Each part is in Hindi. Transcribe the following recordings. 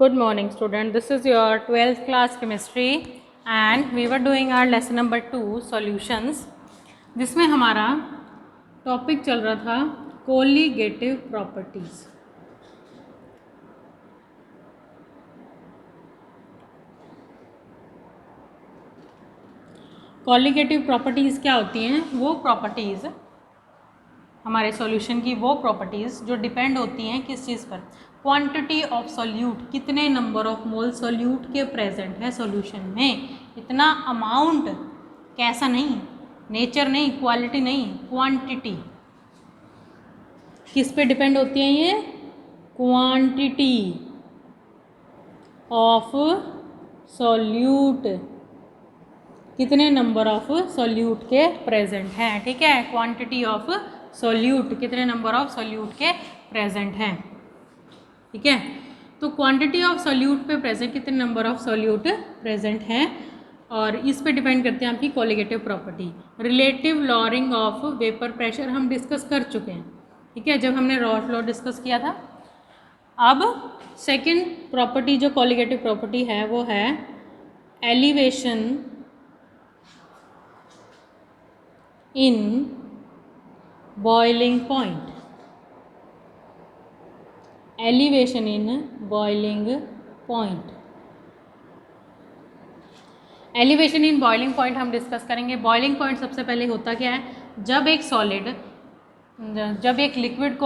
Good morning student, this is your 12th class chemistry and we were doing our lesson number 2 solutions जिसमें हमारा टॉपिक चल रहा था कोलिगेटिव प्रॉपर्टीज़। कोलिगेटिव प्रॉपर्टीज़ क्या होती हैं? वो प्रॉपर्टीज़ हमारे सॉल्यूशन की वो प्रॉपर्टीज़ जो डिपेंड होती हैं किस चीज़ पर? क्वांटिटी ऑफ सॉल्यूट, कितने नंबर ऑफ मोल सॉल्यूट के प्रेजेंट है सॉल्यूशन में। इतना अमाउंट, कैसा नहीं, नेचर नहीं, क्वालिटी नहीं, क्वांटिटी किस पे डिपेंड होती है? ये क्वांटिटी ऑफ सॉल्यूट, कितने नंबर ऑफ सॉल्यूट के प्रेजेंट हैं। ठीक है, क्वांटिटी ऑफ सॉल्यूट, कितने नंबर ऑफ सॉल्यूट के प्रेजेंट हैं। ठीक है, तो क्वांटिटी ऑफ सॉल्यूट पे प्रेजेंट, कितने नंबर ऑफ सॉल्यूट प्रेजेंट हैं, और इस पे डिपेंड करते हैं आपकी colligative property. Relative lowering of vapour pressure हम डिस्कस कर चुके हैं। ठीक है, जब हमने रॉल्फ लॉ डिस्कस किया था। अब सेकेंड प्रॉपर्टी जो कोलिगेटिव प्रॉपर्टी है वो है elevation in boiling point. Elevation in boiling point, elevation in boiling point हम डिस्कस करेंगे। बॉइलिंग पॉइंट सबसे पहले होता क्या है? जब एक सॉलिड, जब एक लिक्विड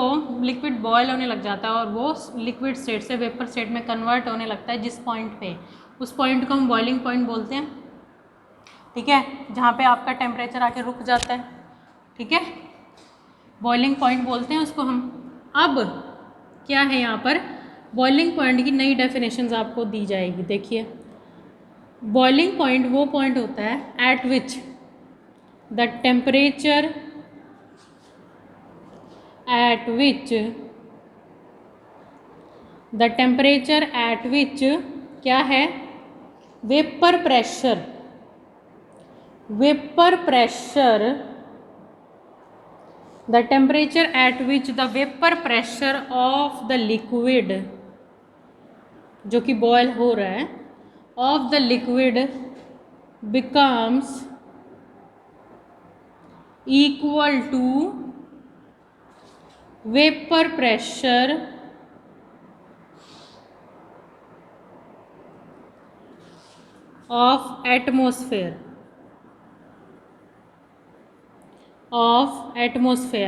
बॉयल होने लग जाता है और वो लिक्विड स्टेट से वेपर स्टेट में कन्वर्ट होने लगता है, जिस पॉइंट पे, उस पॉइंट को हम बॉइलिंग पॉइंट बोलते हैं। ठीक है, जहाँ पे आपका टेम्परेचर आके रुक जाता है। ठीक है, बॉइलिंग पॉइंट बोलते हैं उसको हम। अब क्या है यहाँ पर? बॉइलिंग पॉइंट की नई डेफिनेशंस आपको दी जाएगी। देखिए, बॉइलिंग पॉइंट वो पॉइंट होता है eight which the temperature at which the temperature at which क्या है? Vapour pressure, vapour pressure, the temperature at which the vapor pressure of the liquid, जो कि बॉयल हो रहा है, of the liquid becomes equal to vapor pressure of atmosphere,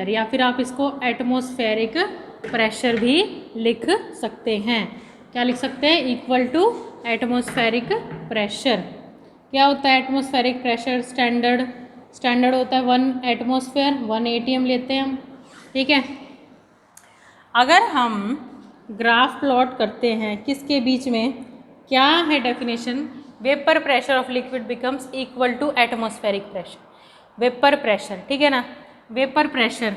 या फिर आप इसको एटमॉस्फेरिक प्रेशर भी लिख सकते हैं। क्या लिख सकते हैं? Equal to atmospheric pressure. क्या होता है एटमॉस्फेरिक प्रेशर? स्टैंडर्ड होता है 1 एटमॉस्फेयर, 1 ATM लेते हैं हम। ठीक है, अगर हम ग्राफ प्लॉट करते हैं किसके बीच में, क्या है definition? Vapour pressure of liquid becomes equal to atmospheric pressure. Vapour pressure, ठीक है ना, वेपर प्रेशर,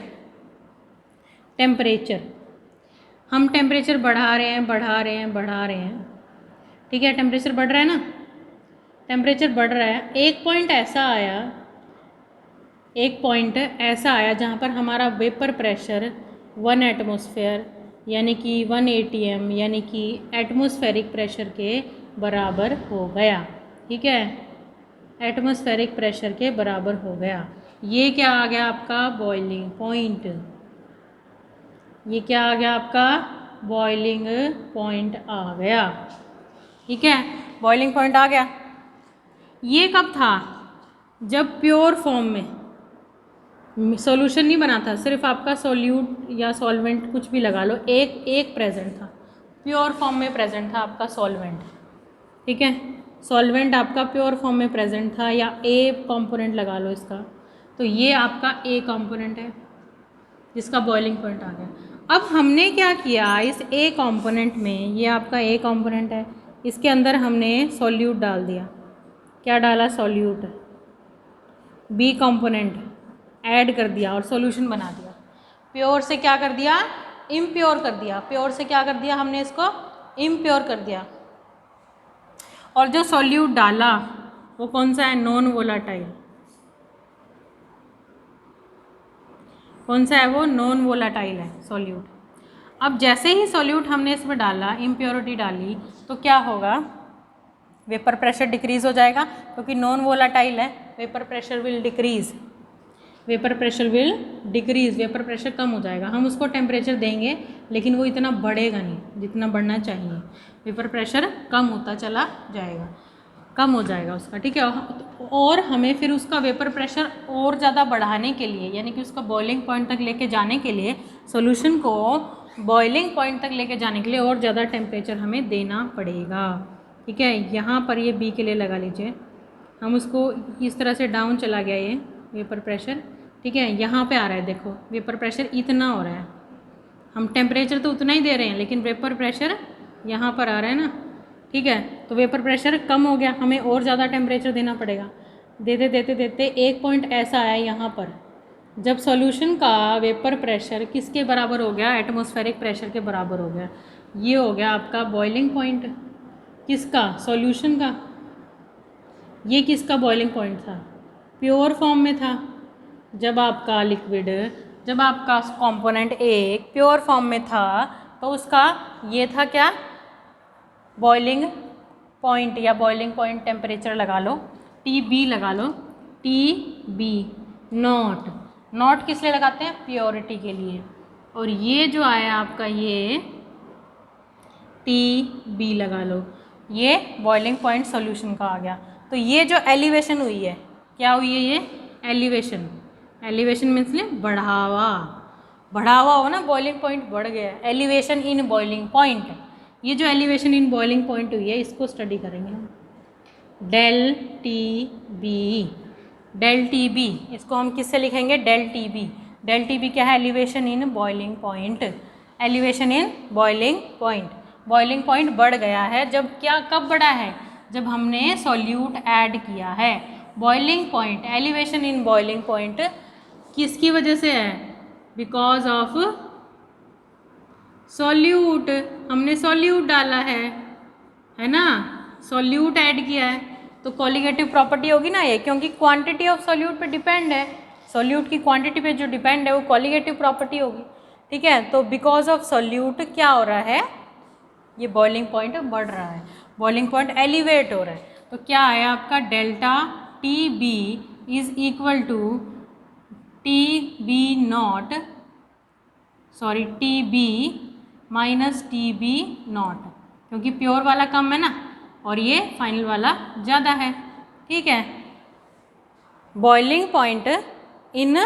टेम्परेचर, हम टेम्परेचर बढ़ा रहे हैं। ठीक है, टेम्परेचर बढ़ रहा है ना, टेम्परेचर बढ़ रहा है। एक पॉइंट ऐसा आया जहाँ पर हमारा वेपर प्रेशर 1 एटमॉस्फेयर यानी कि 1 ATM यानी कि एटमॉस्फेरिक प्रेशर के बराबर हो गया। ठीक है, एटमॉस्फेरिक प्रेशर के बराबर हो गया। ये क्या आ गया आपका? Boiling point. ये क्या आ गया आपका? बॉइलिंग पॉइंट आ गया। ठीक है, बॉइलिंग पॉइंट आ गया। ये कब था? जब प्योर फॉर्म में सॉल्यूशन नहीं बना था, सिर्फ आपका सॉल्यूट या सॉल्वेंट कुछ भी लगा लो, एक प्रेजेंट था, प्योर फॉर्म में प्रेजेंट था आपका सॉल्वेंट। ठीक है, सॉल्वेंट आपका प्योर फॉर्म में प्रेजेंट था, या ए कंपोनेंट लगा लो इसका, तो ये आपका ए कंपोनेंट है जिसका बॉइलिंग पॉइंट आ गया। अब हमने क्या किया, इस ए कंपोनेंट में, ये आपका ए कंपोनेंट है, इसके अंदर हमने सॉल्यूट डाल दिया। क्या डाला? सॉल्यूट। बी कंपोनेंट ऐड कर दिया और सॉल्यूशन बना दिया। प्योर से क्या कर दिया? इम्प्योर कर दिया। प्योर से क्या कर दिया हमने? इसको इम्प्योर कर दिया। और जो सॉल्यूट डाला वो कौन सा है? Non volatile. कौन सा है वो? नॉन वोलाटाइल है सॉल्यूट। अब जैसे ही सॉल्यूट हमने इसमें डाला, इम्प्योरिटी डाली, तो क्या होगा, वेपर प्रेशर डिक्रीज़ हो जाएगा क्योंकि नॉन वोलाटाइल है, vapour pressure will decrease, vapour pressure will decrease, vapour pressure कम हो जाएगा। हम उसको टेम्परेचर देंगे लेकिन वो इतना बढ़ेगा नहीं जितना बढ़ना चाहिए, वेपर प्रेशर कम होता चला जाएगा, कम हो जाएगा उसका, ठीक है। और हमें फिर उसका वेपर प्रेशर और ज़्यादा बढ़ाने के लिए, यानी कि उसका बॉइलिंग पॉइंट तक लेके जाने के लिए, सॉल्यूशन को बॉइलिंग पॉइंट तक लेके जाने के लिए और ज़्यादा टेम्परेचर हमें देना पड़ेगा, ठीक है। यहाँ पर ये बी के लिए लगा लीजिए, हम उसको इस तरह से डाउन चला गया ये वेपर प्रेशर, ठीक है। यहाँ पे आ रहा है, देखो वेपर प्रेशर इतना हो रहा है, हम टेम्परेचर तो उतना ही दे रहे हैं लेकिन वेपर प्रेशर यहाँ पर आ रहा है ना, ठीक है। तो वेपर प्रेशर कम हो गया, हमें और ज़्यादा टेम्परेचर देना पड़ेगा। देते देते देते एक पॉइंट ऐसा आया यहाँ पर, जब सॉल्यूशन का वेपर प्रेशर किसके बराबर हो गया, एटमॉस्फेरिक प्रेशर के बराबर हो गया। ये हो गया आपका बॉइलिंग पॉइंट, किसका, सॉल्यूशन का। ये किसका बॉइलिंग पॉइंट था, प्योर फॉर्म में था। जब आपका लिक्विड, जब आपका कंपोनेंट एक प्योर फॉर्म में था तो उसका ये था क्या, बॉइलिंग पॉइंट या बॉइलिंग पॉइंट टेम्परेचर लगा लो, TB लगा लो, TB। नॉट किस लिए लगाते हैं, प्योरिटी के लिए। और ये जो आया आपका ये TB लगा लो, ये बॉइलिंग पॉइंट सॉल्यूशन का आ गया। तो ये जो एलिवेशन हुई है, क्या हुई है, ये एलिवेशन, एलिवेशन मीन्स बढ़ावा हो ना, बॉइलिंग पॉइंट बढ़ गया, एलिवेशन इन बॉइलिंग पॉइंट। ये जो एलिवेशन इन बॉइलिंग पॉइंट हुई है इसको स्टडी करेंगे हम, डेल टी बी, इसको हम किससे लिखेंगे, डेल टी बी क्या है, elevation in boiling point, elevation in boiling point. Boiling point बढ़ गया है जब, क्या, कब बढ़ा है, जब हमने सॉल्यूट ऐड किया है। Boiling point, elevation in boiling point किसकी वजह से है, बिकॉज ऑफ सॉल्यूट, हमने सॉल्यूट डाला है ना, सॉल्यूट ऐड किया है तो कॉलिगेटिव प्रॉपर्टी होगी ना ये, क्योंकि क्वांटिटी ऑफ सॉल्यूट पे डिपेंड है, सॉल्यूट की क्वांटिटी पे जो डिपेंड है वो कॉलिगेटिव प्रॉपर्टी होगी, ठीक है। तो बिकॉज ऑफ सॉल्यूट क्या हो रहा है, ये बॉइलिंग पॉइंट बढ़ रहा है, बॉइलिंग पॉइंट एलिवेट हो रहा है। तो क्या आया आपका, delta TB is equal to TB minus TB naught, क्योंकि प्योर वाला कम है ना और ये फाइनल वाला ज़्यादा है, ठीक है। Boiling point in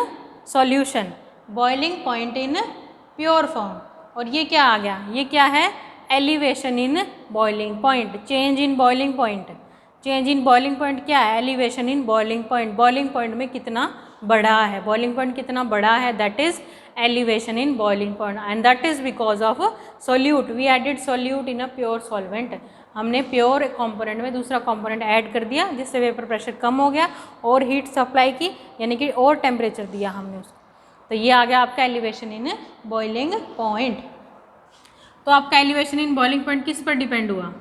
solution, boiling point in pure form, और ये क्या आ गया, ये क्या है, elevation in boiling point, change in boiling point. Change in boiling point क्या है, elevation in boiling point, boiling point में कितना बढ़ा है, बॉइलिंग पॉइंट कितना बढ़ा है, that is elevation in boiling point, and that is because of solute, we added solute in a pure solvent. हमने प्योर कंपोनेंट में दूसरा कंपोनेंट ऐड कर दिया जिससे वेपर प्रेशर कम हो गया और हीट सप्लाई की, यानी कि और टेम्परेचर दिया हमने उसको, तो ये आ गया आपका एलिवेशन इन बॉइलिंग पॉइंट। तो आपका एलिवेशन इन बॉइलिंग पॉइंट किस पर डिपेंड हुआ,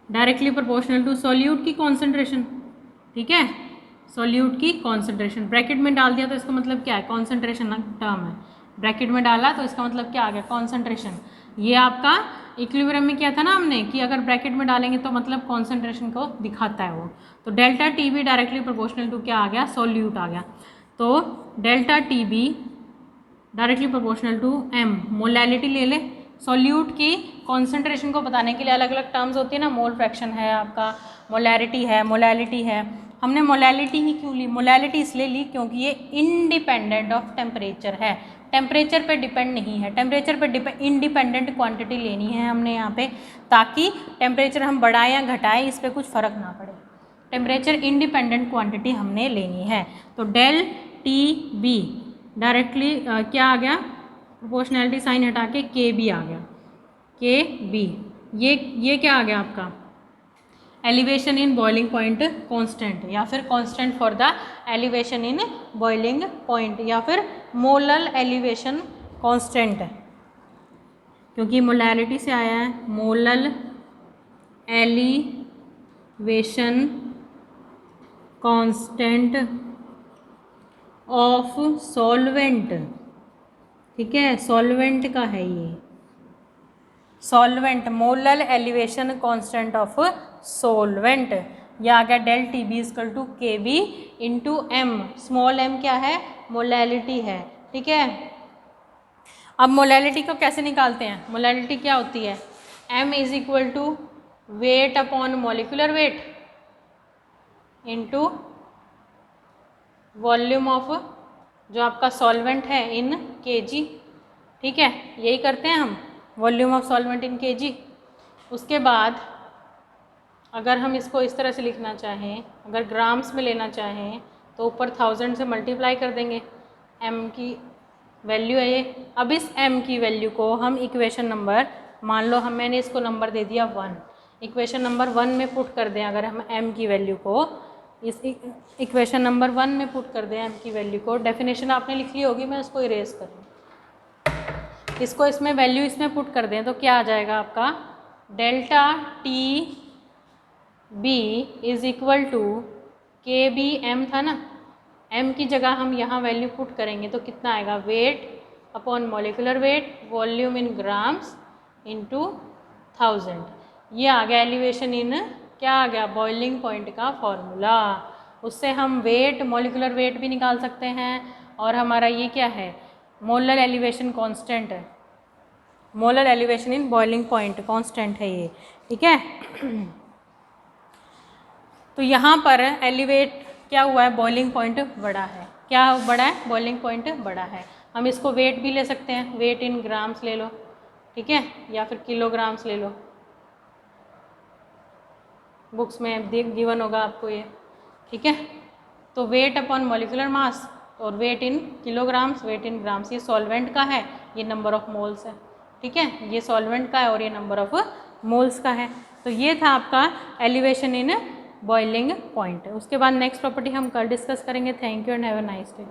डायरेक्टली प्रोपोर्शनल टू सॉल्यूट की कॉन्सेंट्रेशन, ठीक है, सॉल्यूट की कॉन्सेंट्रेशन। ब्रैकेट में डाल दिया तो इसका मतलब क्या है, कॉन्सेंट्रेशन टर्म है, ब्रैकेट में डाला तो इसका मतलब क्या आ गया, कॉन्सेंट्रेशन। ये आपका इक्विलिब्रियम में किया था ना हमने कि अगर ब्रैकेट में डालेंगे तो मतलब कॉन्सेंट्रेशन को दिखाता है वो, तो delta TB directly proportional to क्या आ गया, सॉल्यूट आ गया। तो delta TB directly proportional to M, molality ले ले, सॉल्यूट की कॉन्सेंट्रेशन को बताने के लिए अलग अलग टर्म्स होती है ना, मोल फ्रैक्शन है आपका, मोलैरिटी है, मोलैलिटी है। हमने मोलैलिटी ही क्यों ली, मोलैलिटी इसलिए ली क्योंकि ये इंडिपेंडेंट ऑफ टेम्परेचर है, टेम्परेचर पे डिपेंड नहीं है, टेम्परेचर पे इंडिपेंडेंट क्वांटिटी लेनी है हमने यहाँ पे, ताकि टेम्परेचर हम बढ़ाएं या घटाएं इस पर कुछ फ़र्क ना पड़े, टेम्परेचर इंडिपेंडेंट क्वांटिटी हमने लेनी है। तो डेल TB डायरेक्टली क्या आ गया, प्रोपोर्शनैलिटी साइन हटा के KB आ गया, KB। ये क्या आ गया आपका, elevation in boiling point constant, या फिर constant for the elevation in boiling point, या फिर मोलल एलिवेशन कांस्टेंट, क्योंकि मोलैलिटी से आया है, molal elevation constant of solvent, ठीक है, सॉल्वेंट का है ये, solvent, molar elevation constant of solvent, यह आ गया del T B equal to K B into M. Small M क्या है? मोलैलिटी है, ठीक है। अब मोलैलिटी को कैसे निकालते हैं? मोलैलिटी क्या होती है? m is equal to weight upon molecular weight into volume of जो आपका सॉल्वेंट है इन kg, ठीक है, यही करते हैं हम, volume of solvent in kg। उसके बाद अगर हम इसको इस तरह से लिखना चाहें, अगर ग्राम्स में लेना चाहें तो ऊपर 1000 से मल्टीप्लाई कर देंगे, m की वैल्यू है ये। अब इस m की वैल्यू को हम इक्वेशन नंबर, मान लो मैंने इसको नंबर दे दिया 1, इक्वेशन नंबर 1 में पुट कर दें। अगर हम m की वैल्यू को इस इक्वेशन नंबर 1 में पुट कर दें, m की वैल्यू को, डेफिनेशन आपने लिख ली होगी, मैं उसको इरेज करूँ, इसको इसमें वैल्यू इसमें पुट कर दें तो क्या आ जाएगा आपका? Delta T B is equal to K B, M था ना, m की जगह हम यहाँ वैल्यू पुट करेंगे तो कितना आएगा? Wait upon molecular wait, volume in grams into 1000। ये आ गया एलिवेशन इन, क्या आ गया? बॉइलिंग पॉइंट का फॉर्मूला। उससे हम वेट, मॉलिक्यूलर वेट भी निकाल सकते हैं, और हमारा ये क्या है? मोलर एलिवेशन कांस्टेंट है, molar elevation in boiling point constant है ये, ठीक है। तो यहाँ पर एलिवेट क्या हुआ है? बॉइलिंग पॉइंट बढ़ा है। क्या बढ़ा है? बॉइलिंग पॉइंट बढ़ा है। हम इसको वेट भी ले सकते हैं, वेट इन ग्राम्स ले लो, ठीक है, या फिर किलोग्राम्स ले लो, बुक्स में गिवन होगा आपको ये, ठीक है। तो वेट अपॉन मॉलिक्यूलर मास और weight in kilograms, weight in grams, ये सॉल्वेंट का है, ये नंबर ऑफ मोल्स है, ठीक है, ये सॉल्वेंट का है और ये नंबर ऑफ मोल्स का है। तो ये था आपका एलिवेशन इन बॉइलिंग पॉइंट। उसके बाद नेक्स्ट प्रॉपर्टी हम कल डिस्कस करेंगे। Thank you and have a nice day.